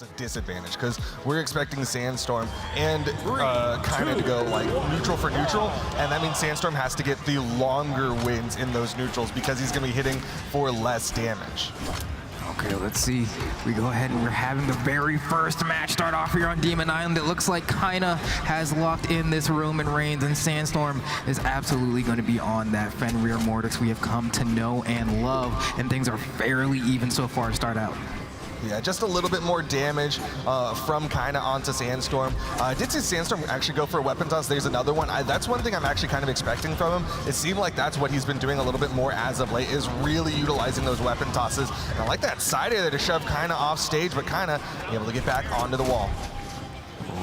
a disadvantage because we're expecting Sandstorm and Kyna to go like neutral for neutral, and that means Sandstorm has to get the longer wins in those neutrals because he's going to be hitting for less damage. Okay, let's see. We go ahead and we're having the very first match start off here on Demon Island. It looks like Kyna has locked in this Roman Reigns, and Sandstorm is absolutely going to be on that Fenrir Mortix we have come to know and love, and things are fairly even so far to start out. Yeah, just a little bit more damage from Kyna onto Sandstorm. I did see Sandstorm actually go for a weapon toss. There's another one. That's one thing I'm actually kind of expecting from him. It seemed like that's what he's been doing a little bit more as of late, is really utilizing those weapon tosses. And I like that side air there to shove Kyna off stage, but Kyna able to get back onto the wall.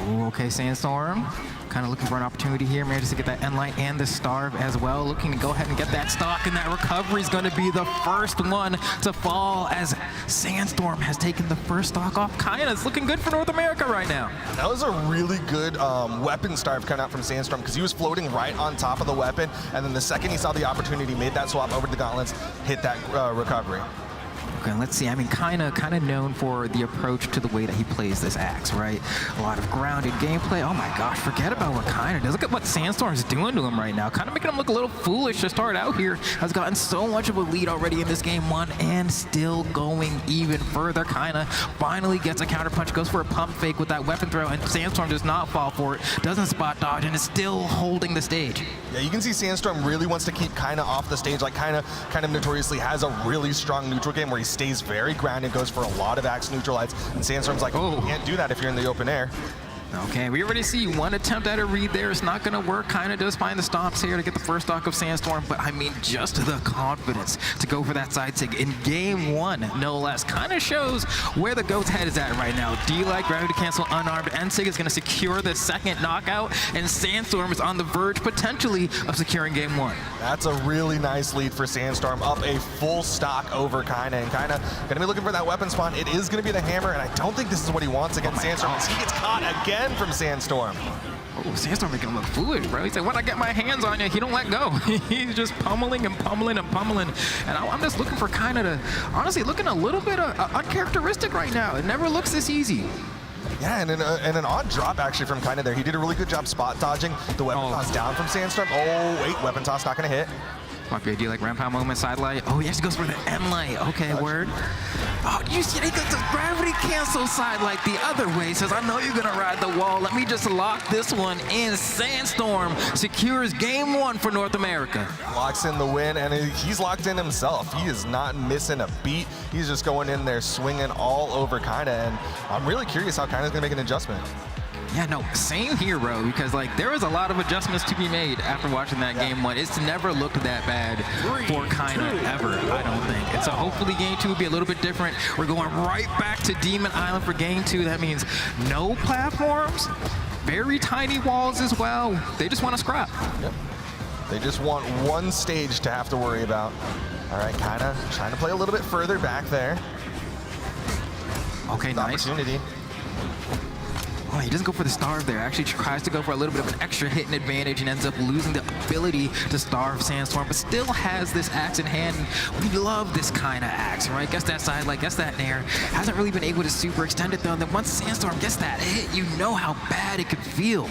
Ooh, okay, Sandstorm. Kind of looking for an opportunity here, manages to get that N-Light and the Starve as well. Looking to go ahead and get that stock, and that recovery is going to be the first one to fall as Sandstorm has taken the first stock off Kyna. It's looking good for North America right now. That was a really good weapon Starve coming out from Sandstorm because he was floating right on top of the weapon, and then the second he saw the opportunity, made that swap over to the gauntlets, hit that recovery. Okay, let's see. I mean, kind of known for the approach to the way that he plays this axe, right? A lot of grounded gameplay. Oh my gosh, forget about what Kyna does. Look at what Sandstorm's doing to him right now. Kind of making him look a little foolish to start out here. Has gotten so much of a lead already in this game one, and still going even further. Kyna finally gets a counter punch, goes for a pump fake with that weapon throw, and Sandstorm does not fall for it, doesn't spot dodge, and is still holding the stage. Yeah, you can see Sandstorm really wants to keep Kyna off the stage. Like Kyna kind of notoriously has a really strong neutral game where he stays very grounded, goes for a lot of axe neutralites, and Sandstorm's like, oh, you can't do that if you're in the open air. Okay, we already see one attempt at a read there. It's not going to work. Kyna does find the stomps here to get the first stock of Sandstorm, but I mean, just the confidence to go for that side sig in game one, no less. Kind of shows where the GOAT's head is at right now. D-Light, gravity cancel, unarmed. N-Sig is going to secure the second knockout, and Sandstorm is on the verge, potentially, of securing game one. That's a really nice lead for Sandstorm, up a full stock over Kyna, and Kyna going to be looking for that weapon spawn. It is going to be the hammer, and I don't think this is what he wants against Sandstorm. He gets caught again from Sandstorm. Oh, Sandstorm making him look foolish, bro. He's like, when I get my hands on you, he don't let go. He's just pummeling and pummeling and pummeling. And I'm just looking for Kyna to, honestly, looking a little bit uncharacteristic right now. It never looks this easy. Yeah, and an odd drop actually from Kyna there. He did a really good job spot dodging the weapon toss down from Sandstorm. Oh, wait, weapon toss not going to hit. Might be a deal like Rampart moment, side light. Oh, he actually goes for the M light. Okay, word. Oh, you see, he goes to gravity cancel side light the other way. Says, I know you're going to ride the wall. Let me just lock this one in. Sandstorm secures game one for North America. Locks in the win, and he's locked in himself. He is not missing a beat. He's just going in there swinging all over Kyna, and I'm really curious how Kyna's going to make an adjustment. Yeah, no, same here, bro, because like there was a lot of adjustments to be made after watching that game one. It's never looked that bad for Kyna ever, I don't think. And so hopefully game two will be a little bit different. We're going right back to Demon Island for game two. That means no platforms, very tiny walls as well. They just want to scrap. Yep. They just want one stage to have to worry about. All right, Kyna trying to play a little bit further back there. Okay, nice. Opportunity. Oh, he doesn't go for the starve there. Actually tries to go for a little bit of an extra hitting advantage and ends up losing the ability to starve Sandstorm, but still has this axe in hand. We love this kind of axe, right? Gets that side light, gets that nair. Hasn't really been able to super extend it though. And then once Sandstorm gets that hit, you know how bad it could feel.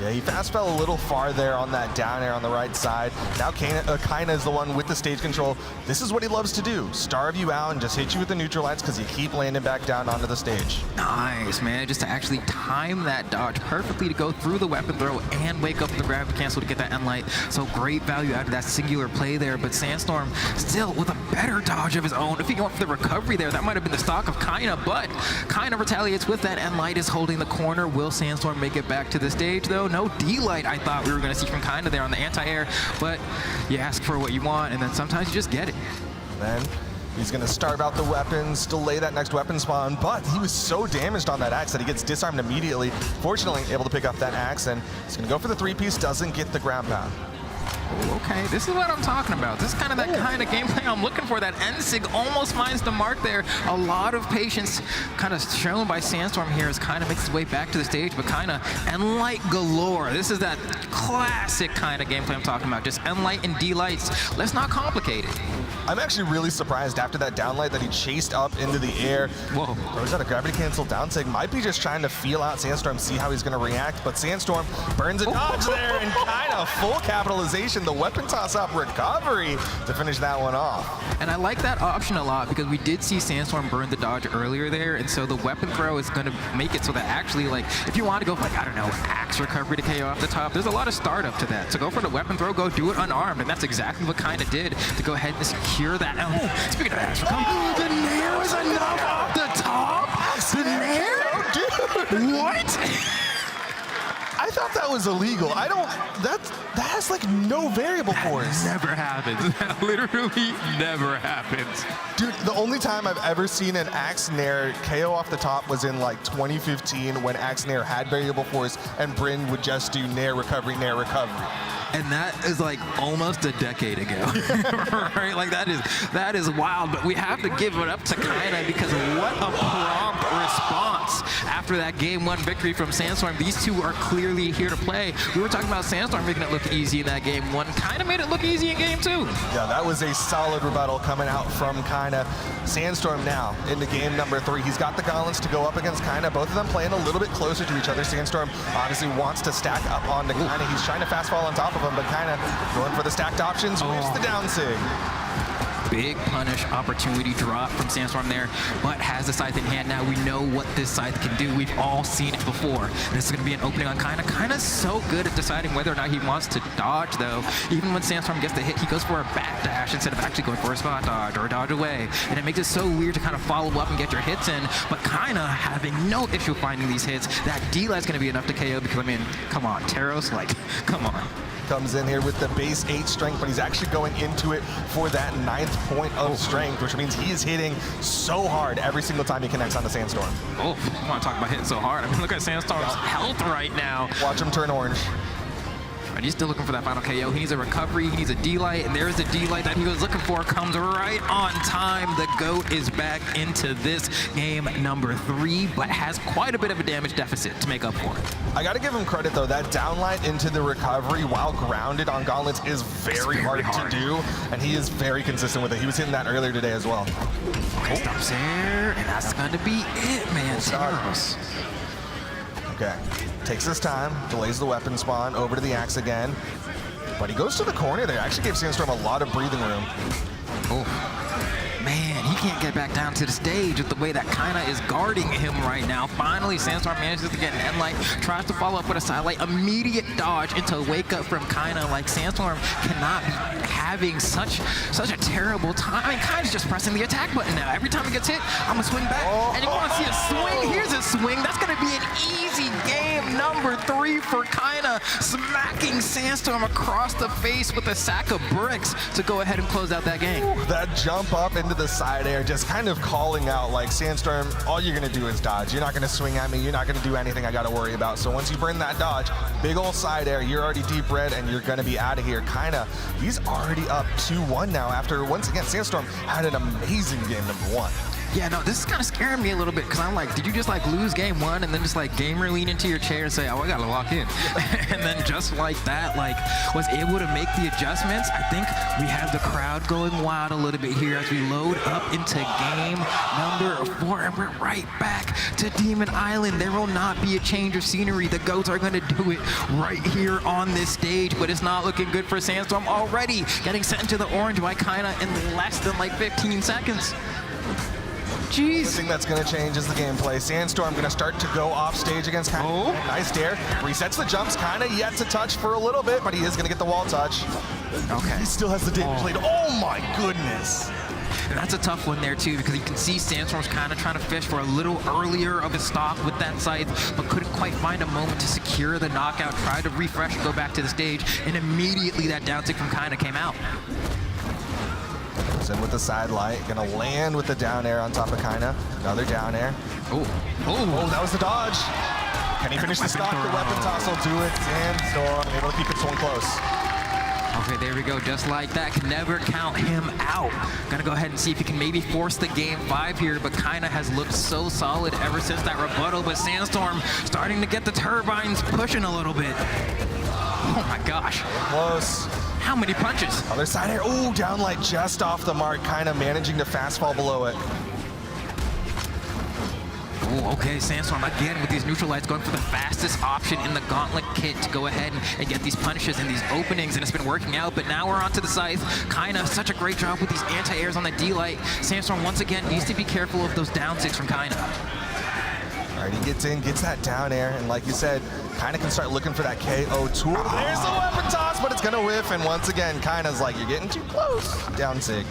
Yeah, he fast fell a little far there on that down air on the right side. Now Kyna is the one with the stage control. This is what he loves to do. Starve you out and just hit you with the neutralites because you keep landing back down onto the stage. Nice, man. Just to actually time that dodge perfectly to go through the weapon throw and wake up the gravity cancel to get that N-Light. So great value out of that singular play there, but Sandstorm still with a better dodge of his own. If he went for the recovery there, that might have been the stock of Kyna, but Kyna retaliates with that N-Light, is holding the corner. Will Sandstorm make it back to the stage though? No D-Light I thought we were going to see from Kyna there on the anti-air, but you ask for what you want and then sometimes you just get it. Then he's going to starve out the weapons, delay that next weapon spawn, but he was so damaged on that axe that he gets disarmed immediately. Fortunately, able to pick up that axe, and he's going to go for the three-piece, doesn't get the ground pound. Okay, this is what I'm talking about. This is kind of that kind of gameplay I'm looking for. That N-Sig almost finds the mark there. A lot of patience kind of shown by Sandstorm here as Kyna makes his way back to the stage, but Kyna N-Light galore. This is that classic kind of gameplay I'm talking about. Just N-Light and D-Lights. Let's not complicate it. I'm actually really surprised after that downlight that he chased up into the air. Whoa. Throws out a gravity cancel down sig. Might be just trying to feel out Sandstorm, see how he's going to react. But Sandstorm burns a dodge there and kind of full capitalization. The weapon toss up recovery to finish that one off. And I like that option a lot because we did see Sandstorm burn the dodge earlier there, and so the weapon throw is going to make it so that actually, like, if you want to go for, like, I don't know, axe recovery to KO off the top, there's a lot of startup to that. So go for the weapon throw, go do it unarmed, and that's exactly what Kyna did to go ahead and secure that. Speaking of axe recovery, the nair is enough off the top. The nair? Dude. What? I thought that was illegal. I don't, that has like no variable force. Never happens. That literally never happens. Dude, the only time I've ever seen an Axe Nair KO off the top was in like 2015 when Axe Nair had variable force and Bryn would just do Nair recovery, Nair recovery. And that is like almost a decade ago, right? Like that is wild, but we have to give it up to Kyna because what a prompt response after that game 1 victory from Sandstorm. These two are clearly here to play. We were talking about Sandstorm making it look easy in that game 1. Kyna made it look easy in game 2. Yeah, that was a solid rebuttal coming out from Kyna. Sandstorm now into game number 3. He's got the gauntlets to go up against Kyna. Both of them playing a little bit closer to each other. Sandstorm obviously wants to stack up onto Kyna. He's trying to fast fall on top of him, but Kyna going for the stacked options, whips the down sig. Big punish opportunity drop from Sandstorm there, but has the scythe in hand now. We know what this scythe can do. We've all seen it before. This is going to be an opening on Kyna. Kyna's so good at deciding whether or not he wants to dodge, though. Even when Sandstorm gets the hit, he goes for a backdash instead of actually going for a spot dodge or a dodge away. And it makes it so weird to kind of follow up and get your hits in. But Kyna having no issue finding these hits. That D-light's going to be enough to KO because, I mean, come on, Taros, like, come on. Comes in here with the base 8 strength, but he's actually going into it for that 9th point of strength, which means he is hitting so hard every single time he connects on the Sandstorm. Oh, I want to talk about hitting so hard. I mean, look at Sandstorm's health right now. Watch him turn orange. And he's still looking for that final KO. He needs a recovery, he needs a D-light, and there's the D-light that he was looking for. Comes right on time. The GOAT is back into this game number 3, but has quite a bit of a damage deficit to make up for it. I gotta give him credit though, that downlight into the recovery while grounded on gauntlets is very hard to do, and he is very consistent with it. He was hitting that earlier today as well. Okay, stops there, and that's gonna be it, man. Taros. Okay, takes his time, delays the weapon spawn, over to the axe again. But he goes to the corner there, actually gave Sandstorm a lot of breathing room. Oh. Man, he can't get back down to the stage with the way that Kyna is guarding him right now. Finally, Sandstorm manages to get an endlight, tries to follow up with a sidelight, immediate dodge into a wake up from Kyna. Like, Sandstorm cannot be having such a terrible time. I mean, Kyna's just pressing the attack button now. Every time he gets hit, I'm gonna swing back. And you wanna see a swing? Here's a swing. That's gonna be an easy game number 3 for Kyna, smacking Sandstorm across the face with a sack of bricks to go ahead and close out that game. That jump up into the side air, just kind of calling out like, Sandstorm, all you're gonna do is dodge. You're not gonna swing at me. You're not gonna do anything I gotta worry about. So once you burn that dodge, big old side air, you're already deep red and you're gonna be out of here. Kyna, he's already up 2-1 now after, once again, Sandstorm had an amazing game number 1. Yeah, no, this is kind of scaring me a little bit because I'm like, did you just like lose game 1 and then just like gamer lean into your chair and say, oh, I gotta lock in? And then just like that, like was able to make the adjustments. I think we have the crowd going wild a little bit here as we load up into game number 4 and we're right back to Demon Island. There will not be a change of scenery. The GOATs are gonna do it right here on this stage, but it's not looking good for Sandstorm already. Getting sent into the orange by Kyna in less than like 15 seconds. Jeez. The thing that's going to change is the gameplay. Sandstorm going to start to go off stage against Kyna. Oh. Nice dare. Resets the jumps. Kyna yet to touch for a little bit, but he is going to get the wall touch. Okay. He still has the damage lead. Oh my goodness. And that's a tough one there too, because you can see Sandstorm's kind of trying to fish for a little earlier of a stock with that scythe, but couldn't quite find a moment to secure the knockout. Tried to refresh and go back to the stage, and immediately that down tick from Kyna came out. In with the side light, gonna land with the down air on top of Kyna. Another down air. Oh, that was the dodge. Can he finish the stock? The weapon toss will do it. Sandstorm able to keep this one close. Okay, there we go, just like that. Can never count him out. Gonna go ahead and see if he can maybe force the game 5 here, but Kyna has looked so solid ever since that rebuttal, but Sandstorm starting to get the turbines pushing a little bit. Oh my gosh. Close. how many punches? Other side air, ooh, down light just off the mark, kind of managing to fast fall below it. Ooh, okay, Sandstorm again with these neutralites going for the fastest option in the gauntlet kit to go ahead and get these punishes and these openings, and it's been working out, but now we're onto the scythe. Kyna, such a great job with these anti-airs on the D-light. Sandstorm once again needs to be careful of those down six from Kyna. All right, he gets in, gets that down air, and like you said, Kyna can start looking for that KO tool. There's the weapon toss, but it's gonna whiff, and once again, Kyna's like, you're getting too close. Down sig.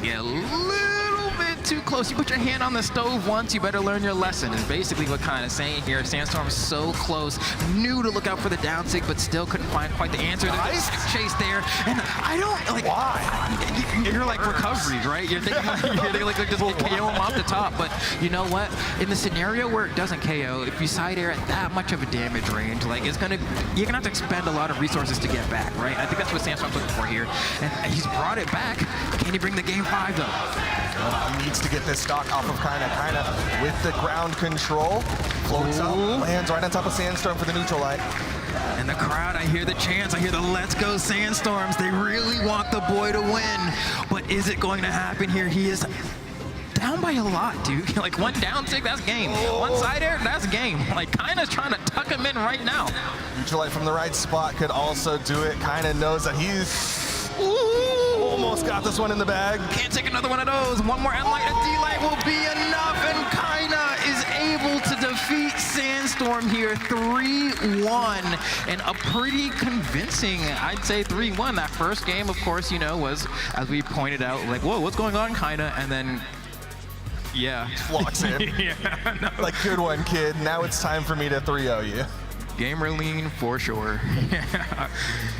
Yeah, little bit too close. You put your hand on the stove once, you better learn your lesson, is basically what Kyna's saying here. Sandstorm's so close, knew to look out for the down sig, but still couldn't find quite the answer. Nice chase there, and I don't, like, why? You're like recoveries, right? You're thinking like just will KO him off the top, but you know what? In the scenario where it doesn't KO, if you side air at that much of a damage range, like you're gonna have to expend a lot of resources to get back, right? I think that's what Sandstorm's looking for here, and he's brought it back. Can he bring the game 5 though? He needs to get this stock off of Kyna. Kyna with the ground control, floats up, lands right on top of Sandstorm for the neutral light. And the crowd, I hear the chants, I hear the let's go Sandstorms. They really want the boy to win, but is it going to happen here? He is down by a lot, dude. Like one down sig, that's game. One side air, that's game. Like Kyna's trying to tuck him in right now. Neutral light from the right spot could also do it. Kyna knows that he's almost got this one in the bag. Can't take another one of those. One more end light, a D-light will be enough, and Kyna is able to defeat Sandstorm here 3-1, and a pretty convincing, I'd say 3-1. That first game, of course, you know, was, as we pointed out, like, whoa, what's going on, Kyna? And then, yeah. Walks in. Yeah, no. Like, good one, kid. Now it's time for me to 3-0 you. Gamer lean for sure.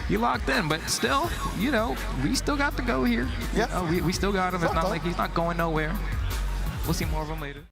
You locked in, but still, you know, we still got to go here. Yeah. We still got him. It's not done. like he's not going nowhere. We'll see more of him later.